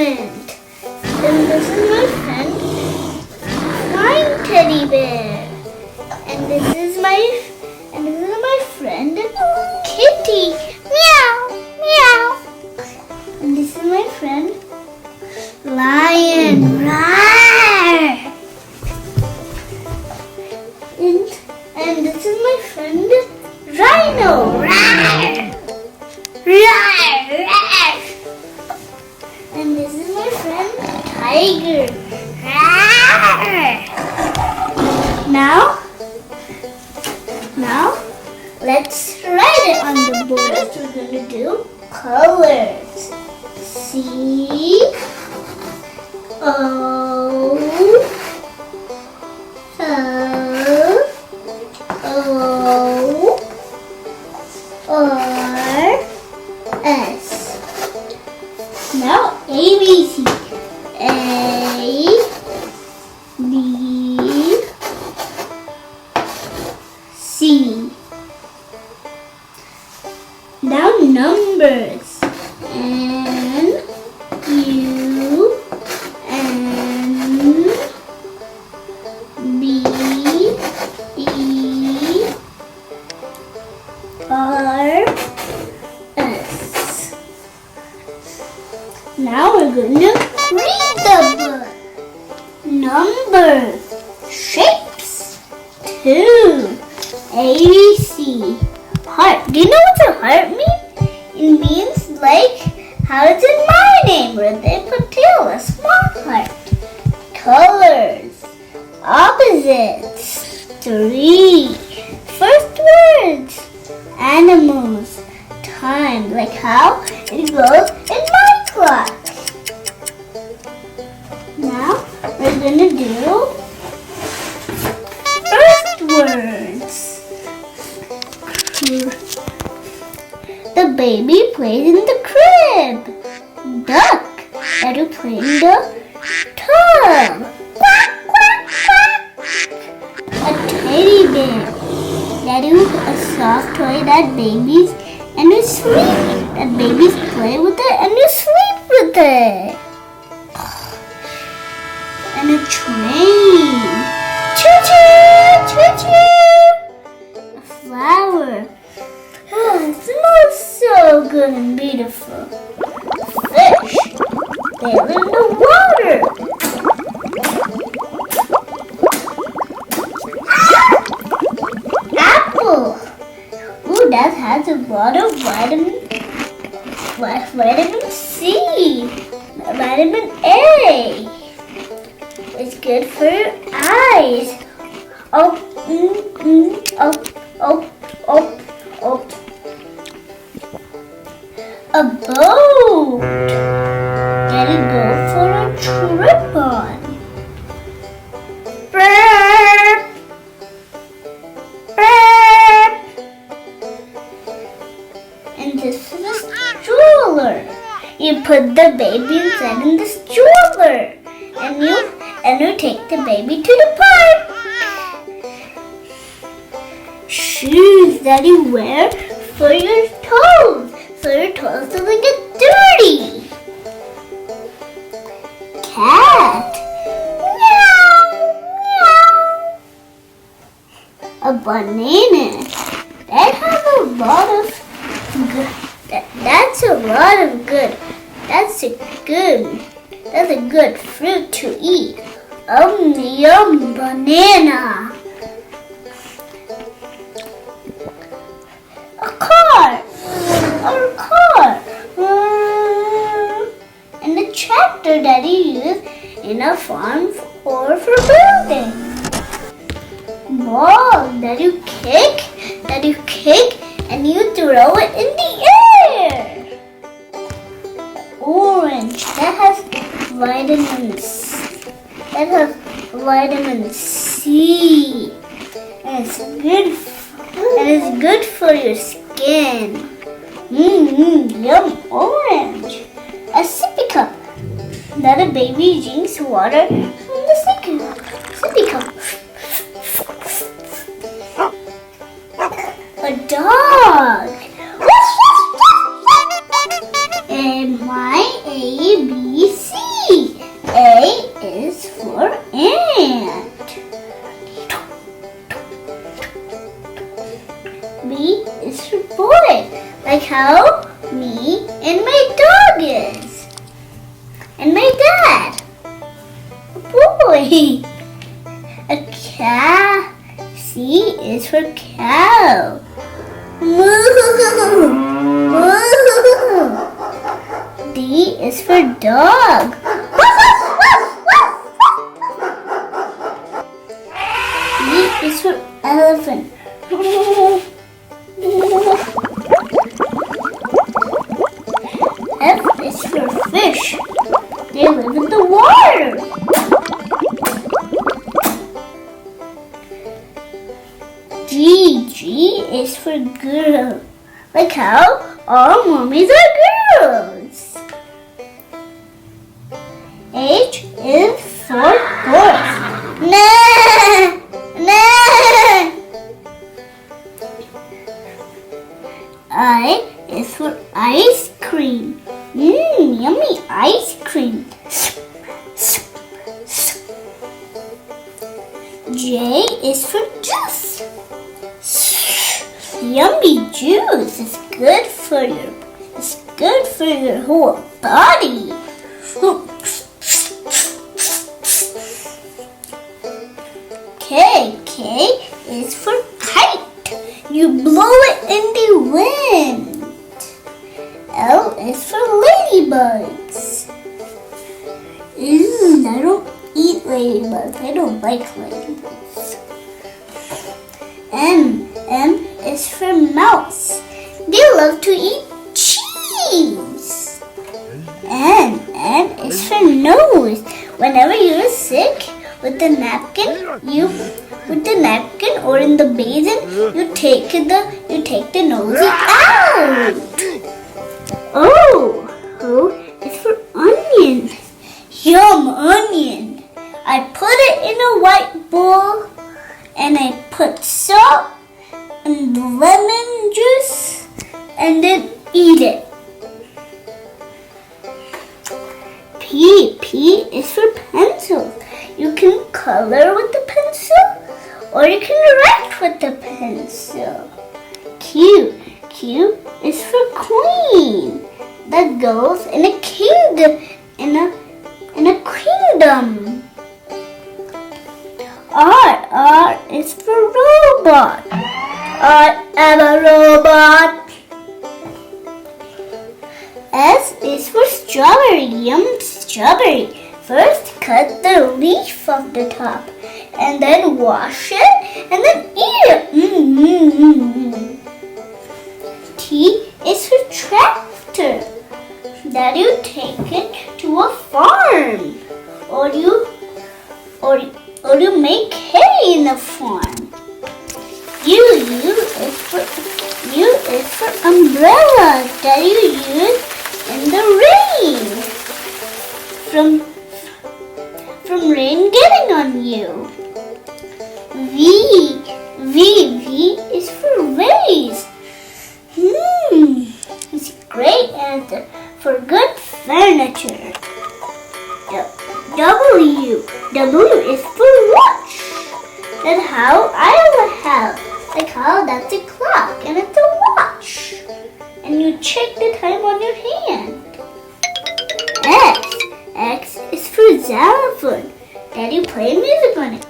friend. And this is my friend, flying teddy bear. And this is my friend, kitty. Meow, meow. And this is my friend, lion. Roar. And this is my friend, rhino. Roar. Roar. And this is my friend, tiger. Now, let's write it on the board. First, we're going to do colors. C-O-O-R-S. Now ABC. A, B, C. Now numbers. N, U, N, B, E, R, S. Now we're going to read the book. Numbers, shapes, 2, ABC, heart. Do you know what a heart means? It means like how it's in my name, Hriday, a small heart. Colors, opposites, 3, first words, animals, time, like how it goes in my clock. Now we're going to do first words. The baby plays in the crib. Duck. That will play in the tub. Quack, quack, quack. A teddy bear. That is a soft toy that babies and you sleep. That babies play with it and you sleep with it. And a train. Choo-choo, choo-choo. A flower. Oh, it smells so good and beautiful. Fish. They live in the water. Apple. Ooh, that has a lot of vitamin C. Vitamin A. It's good for your eyes. Oh. A boat. Gotta go for a trip on. Burp. Burp. And this is a stroller. You put the baby inside in the stroller. And you take the baby to the park. Shoes that you wear for your toes, so your toes doesn't get dirty. Cat. Meow, meow. A banana. That has a lot of good. That's a lot of good. That's a good fruit to eat. Yum, banana. A car. And a tractor that you use in a farm or for building. Ball that you kick and you throw it in the air. Orange that has vitamin C. And it's good for your skin. Yum, orange. A sippy cup that a baby drinks water from the sippy cup. A dog. M-I-A-B-C. me and my dog is. And my dad. A boy. A cow. C is for cow. Moo. Moo. D is for dog. E is for elephant. F is for fish. They live in the water. G is for girl. Like how all mommies are girls. H is for horse. Nah, nah. I is for ice cream. Yummy ice cream. J is for juice. Yummy juice is good for your whole body. K is for kite. You blow it in the wind. L is for ladybugs. I don't eat ladybugs. I don't like ladybugs. M is for mouse. They love to eat cheese. N is for nose. Whenever you're sick, with the napkin or in the basin, you take the nose out. O is for onion. Yum, onion. I put it in a white bowl and I put salt and lemon juice and then eat it. P is for pencil. You can color with the pencil or you can write with the pencil. Q is for queen. That goes in a kingdom, in a kingdom. R is for robot. I am a robot. S is for strawberry. Yum, strawberry. First cut the leaf off the top and then wash it and then eat it. T is for tractor. That you take it to a farm or you make hay in the farm. U is for umbrella that you use in the rain from rain getting on you. V is for vase. It's a great answer for good furniture. W is for watch. That's how I would have. Like how that's a clock and it's a watch. And you check the time on your hand. X is for xylophone. That you play music on it.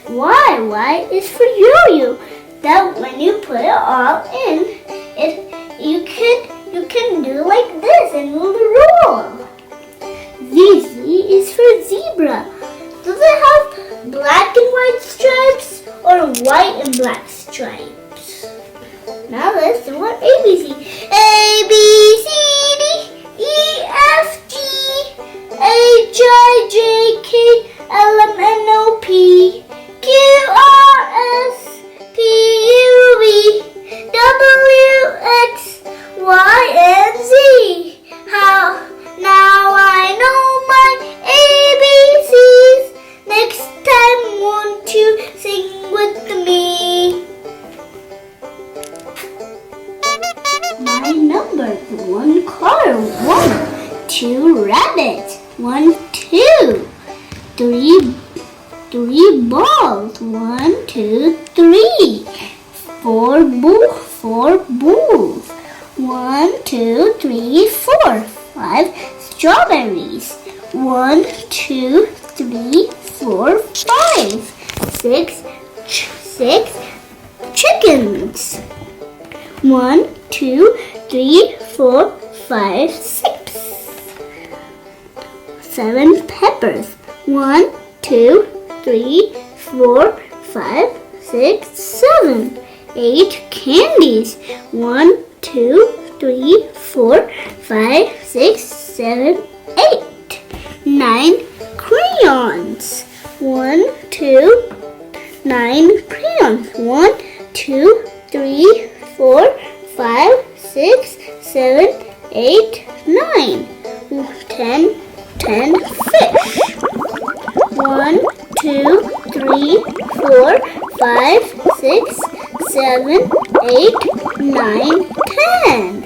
Y is for yo-yo. That when you put it all in, you can do like this and move the roll. Z is for zebra. Does it have black and white stripes or white and black stripes? Now let's do our ABC. A, B, C, D, E, F, G, H, I, J, K, L, M, N, O, P, Q, R, S, T, U, V, W, X, Y, and Z. Now I know my ABCs. Next time, won't you sing with me? My numbers: 1 car, 1, 2 rabbits, 1, 2, 3 balls, 1, 2, 3, 4 4 bulls. 1, 2, 3, 4. 5 strawberries. 1, 2, 3, 4, 5. 6 chickens. 1, 2, 3, 4, 5, 6. 7 peppers. 1, 2, 3, 4, 5, 6, 7. 8 candies. 1, 2, 3, 4, 5, 6, 7, 8. 9 crayons. 1, 2, 9 crayons. 1, 2, 3, 4, 5, 6, 7, 8, 9. 10 fish. 1, 2, 3, 4, 5, 6, 7, 8, 9, 10.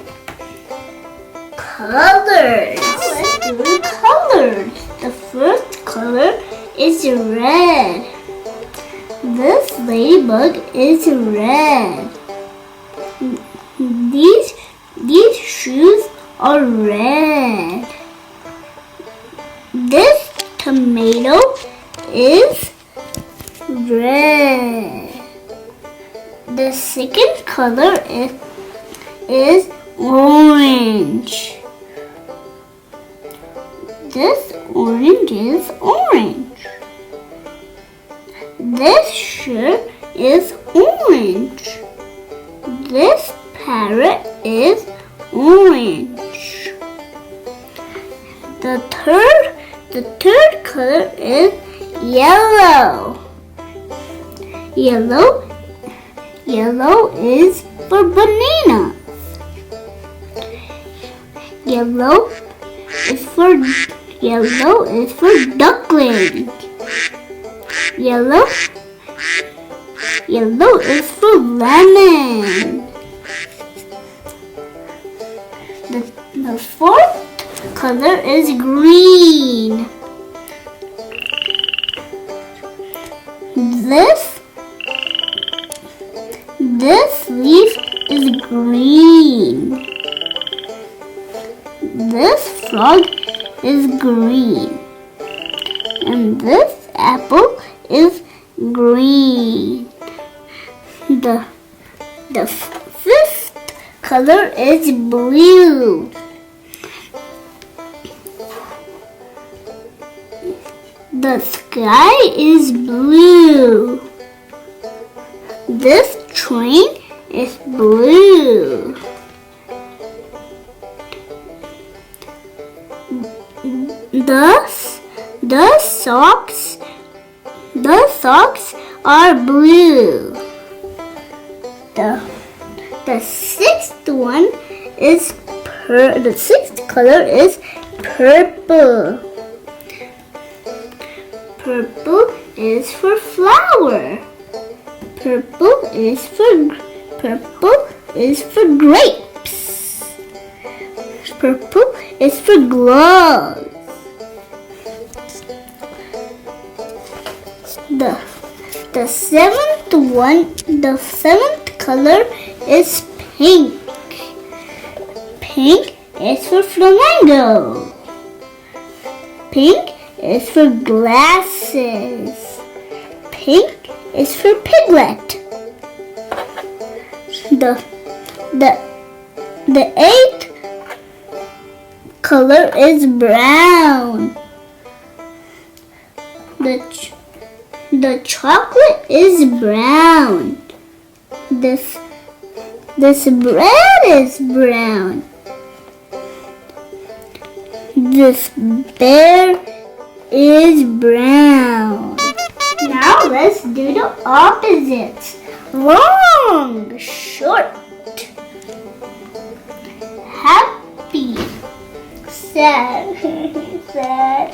Colors. Let's do the colors. The first color is red. This ladybug is red. These shoes are red. This tomato is red. The second color is orange. This orange is orange. This shirt is orange. This parrot is orange. The third color is yellow. Yellow is for banana. Yellow is for duckling. Yellow is for lemon. The fourth color is green. This leaf is green. This frog is green. And this apple is green. The fifth color is blue. The sky is blue. This train is blue. The socks are blue. The sixth one is the sixth color is purple. Purple is for flower. Purple is for grapes. Purple is for gloves. The seventh color is pink. Pink is for flamingo. Pink is for glasses. Pink is for piglet. The eighth color is brown. The chocolate is brown. This bread is brown. This bear is brown. Now let's do the opposites. Long, short. Happy, sad, sad.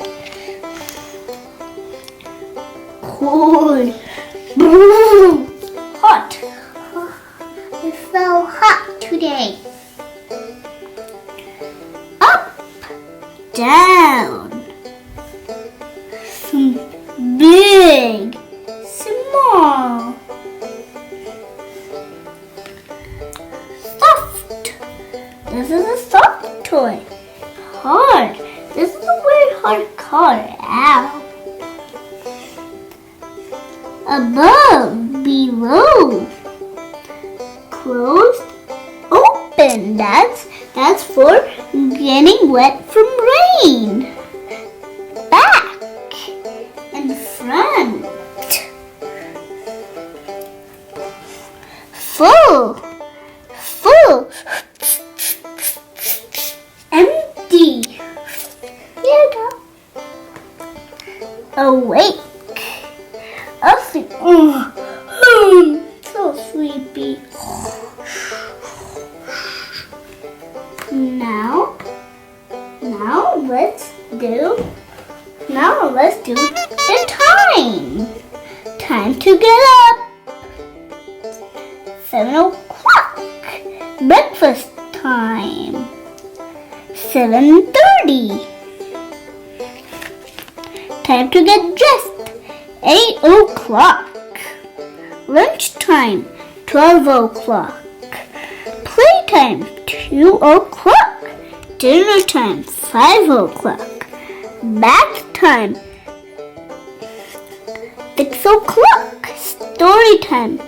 Cold, blue, hot. It's so hot today. Up, down. Big, small. This is a soft toy. Hard. This is a very hard car. Ow. Above, below. Closed, open. That's for getting wet from rain. Back and front. Full. Empty. Here you go. Awake. Asleep. So sleepy. Now let's do the time. Time to get up. 7 o'clock. Breakfast time. 7:30. Time to get dressed. 8 o'clock. Lunchtime. 12 o'clock. Playtime. 2 o'clock. Dinner time. 5 o'clock. Bath time. 6 o'clock. Story time.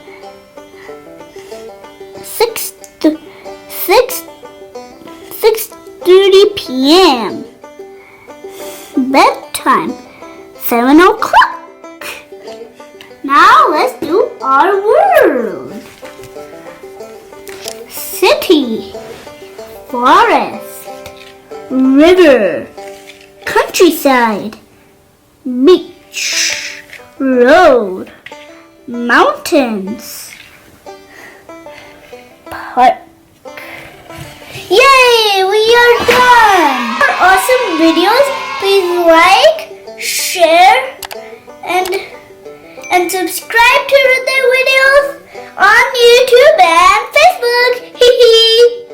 6:30 p.m. Bedtime. 7 o'clock. Now let's do our world. City, forest, river, countryside, beach, road, mountains, park. Yay! We are done! For awesome videos, please like, share, and subscribe to Hriday videos on YouTube and Facebook. Hee hee!